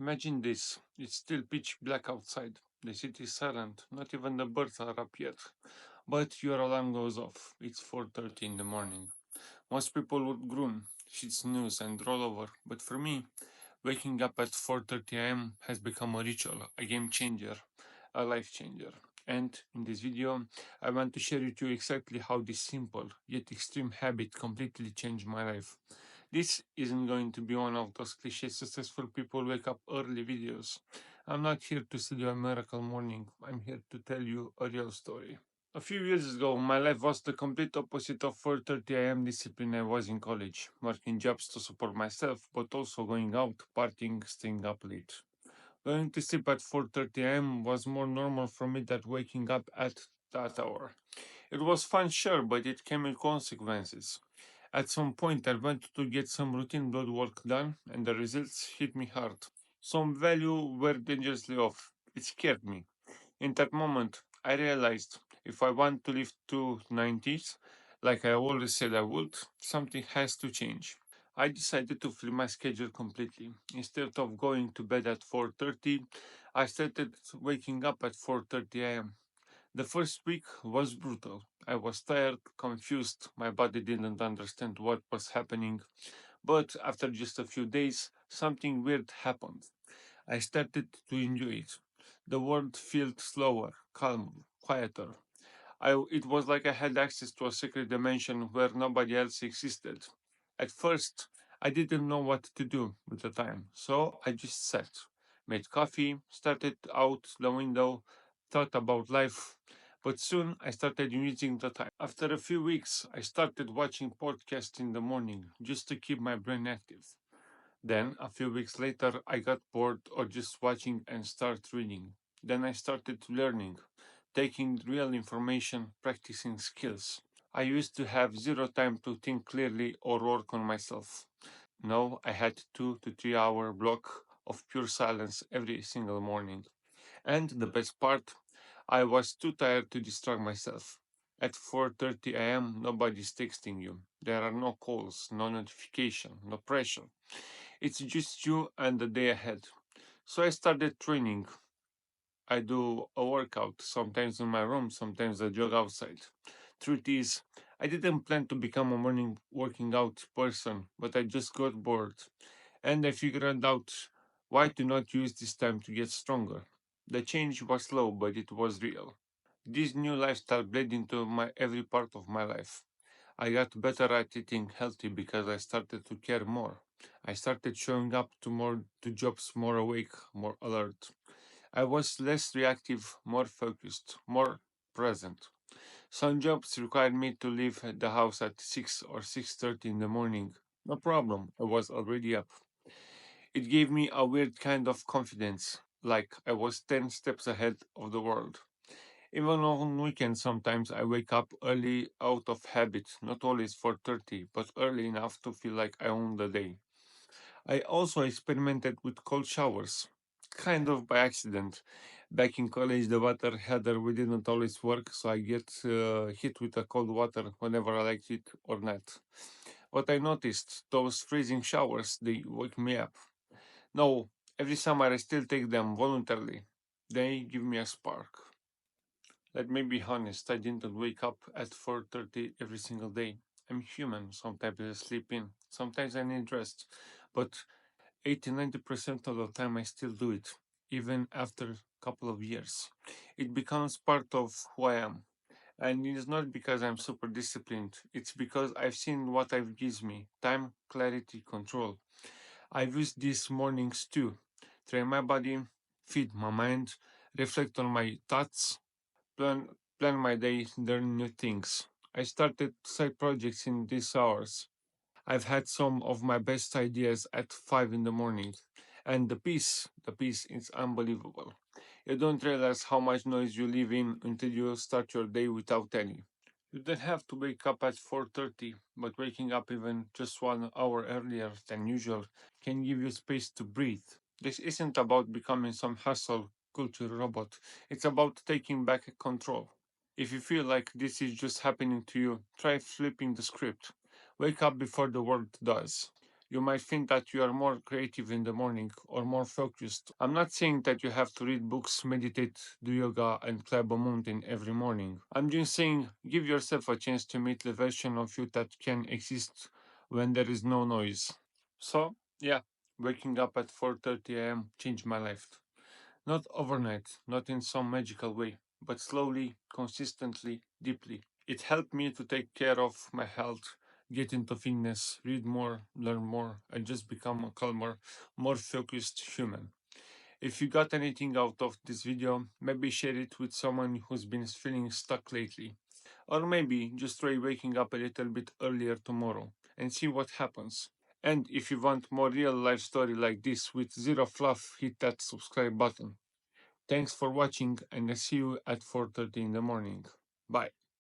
Imagine this. It's still pitch black outside. The city is silent. Not even the birds are up yet. But your alarm goes off. It's 4:30 in the morning. Most people would groan, hit snooze and roll over. But for me, waking up at 4:30 am has become a ritual, a game changer, a life changer. And in this video, I want to share with you exactly how this simple yet extreme habit completely changed my life. This isn't going to be one of those cliche successful people wake up early videos. I'm not here to sell you a miracle morning. I'm here to tell you a real story. A few years ago, my life was the complete opposite of 4:30 am discipline I was in college, working jobs to support myself, but also going out, partying, staying up late. Going to sleep at 4:30 am was more normal for me than waking up at that hour. It was fun, sure, but it came with consequences. At some point, I went to get some routine blood work done, and the results hit me hard. Some value were dangerously off. It scared me. In that moment, I realized if I want to live to 90s, like I always said I would, something has to change. I decided to flip my schedule completely. Instead of going to bed at 4:30, I started waking up at 4:30 am. The first week was brutal. I was tired, confused, my body didn't understand what was happening. But after just a few days, something weird happened. I started to enjoy it. The world felt slower, calmer, quieter. It was like I had access to a secret dimension where nobody else existed. At first, I didn't know what to do with the time, so I just sat, made coffee, started out the window, thought about life, but soon I started using the time. After a few weeks, I started watching podcasts in the morning just to keep my brain active. Then, a few weeks later, I got bored or just watching and start reading. Then I started learning, taking real information, practicing skills. I used to have zero time to think clearly or work on myself. Now I had 2 to 3 hour block of pure silence every single morning. And the best part, I was too tired to distract myself. At 4:30 am, nobody's texting you. There are no calls, no notification, no pressure. It's just you and the day ahead. So I started training. I do a workout, sometimes in my room, sometimes I jog outside. Truth is, I didn't plan to become a morning working out person, but I just got bored. And I figured out why to not use this time to get stronger. The change was slow, but it was real. This new lifestyle bled into my every part of my life. I got better at eating healthy because I started to care more. I started showing up to jobs more awake, more alert. I was less reactive, more focused, more present. Some jobs required me to leave the house at 6 or 6:30 in the morning. No problem, I was already up. It gave me a weird kind of confidence, like I was 10 steps ahead of the world. Even on weekends, sometimes I wake up early out of habit, not always 4:30, but early enough to feel like I own the day. I also experimented with cold showers, kind of by accident. Back in college, the water heater we didn't always work, so I get hit with the cold water whenever I liked it or not. What I noticed, those freezing showers, they wake me up. No, every summer I still take them voluntarily. They give me a spark. Let me be honest, I didn't wake up at 4:30 every single day. I'm human. Sometimes I sleep in, sometimes I need rest. But 80-90% of the time I still do it, even after a couple of years. It becomes part of who I am. And it's not because I'm super disciplined, it's because I've seen what it gives me time, clarity, control. I've used these mornings too. Train my body, feed my mind, reflect on my thoughts, plan, plan my day, learn new things. I started side projects in these hours. I've had some of my best ideas at 5 in the morning. And the peace is unbelievable. You don't realize how much noise you live in until you start your day without any. You don't have to wake up at 4:30, but waking up even just 1 hour earlier than usual can give you space to breathe. This isn't about becoming some hustle culture robot. It's about taking back control. If you feel like this is just happening to you, try flipping the script. Wake up before the world does. You might think that you are more creative in the morning or more focused. I'm not saying that you have to read books, meditate, do yoga, and climb a mountain every morning. I'm just saying give yourself a chance to meet the version of you that can exist when there is no noise. So, yeah, waking up at 4:30 a.m. changed my life. Not overnight, not in some magical way, but slowly, consistently, deeply. It helped me to take care of my health, get into fitness, read more, learn more, and just become a calmer, more focused human. If you got anything out of this video, maybe share it with someone who's been feeling stuck lately. Or maybe just try waking up a little bit earlier tomorrow and see what happens. And if you want more real life story like this with zero fluff, hit that subscribe button. Thanks for watching and I see you at 4:30 in the morning. Bye.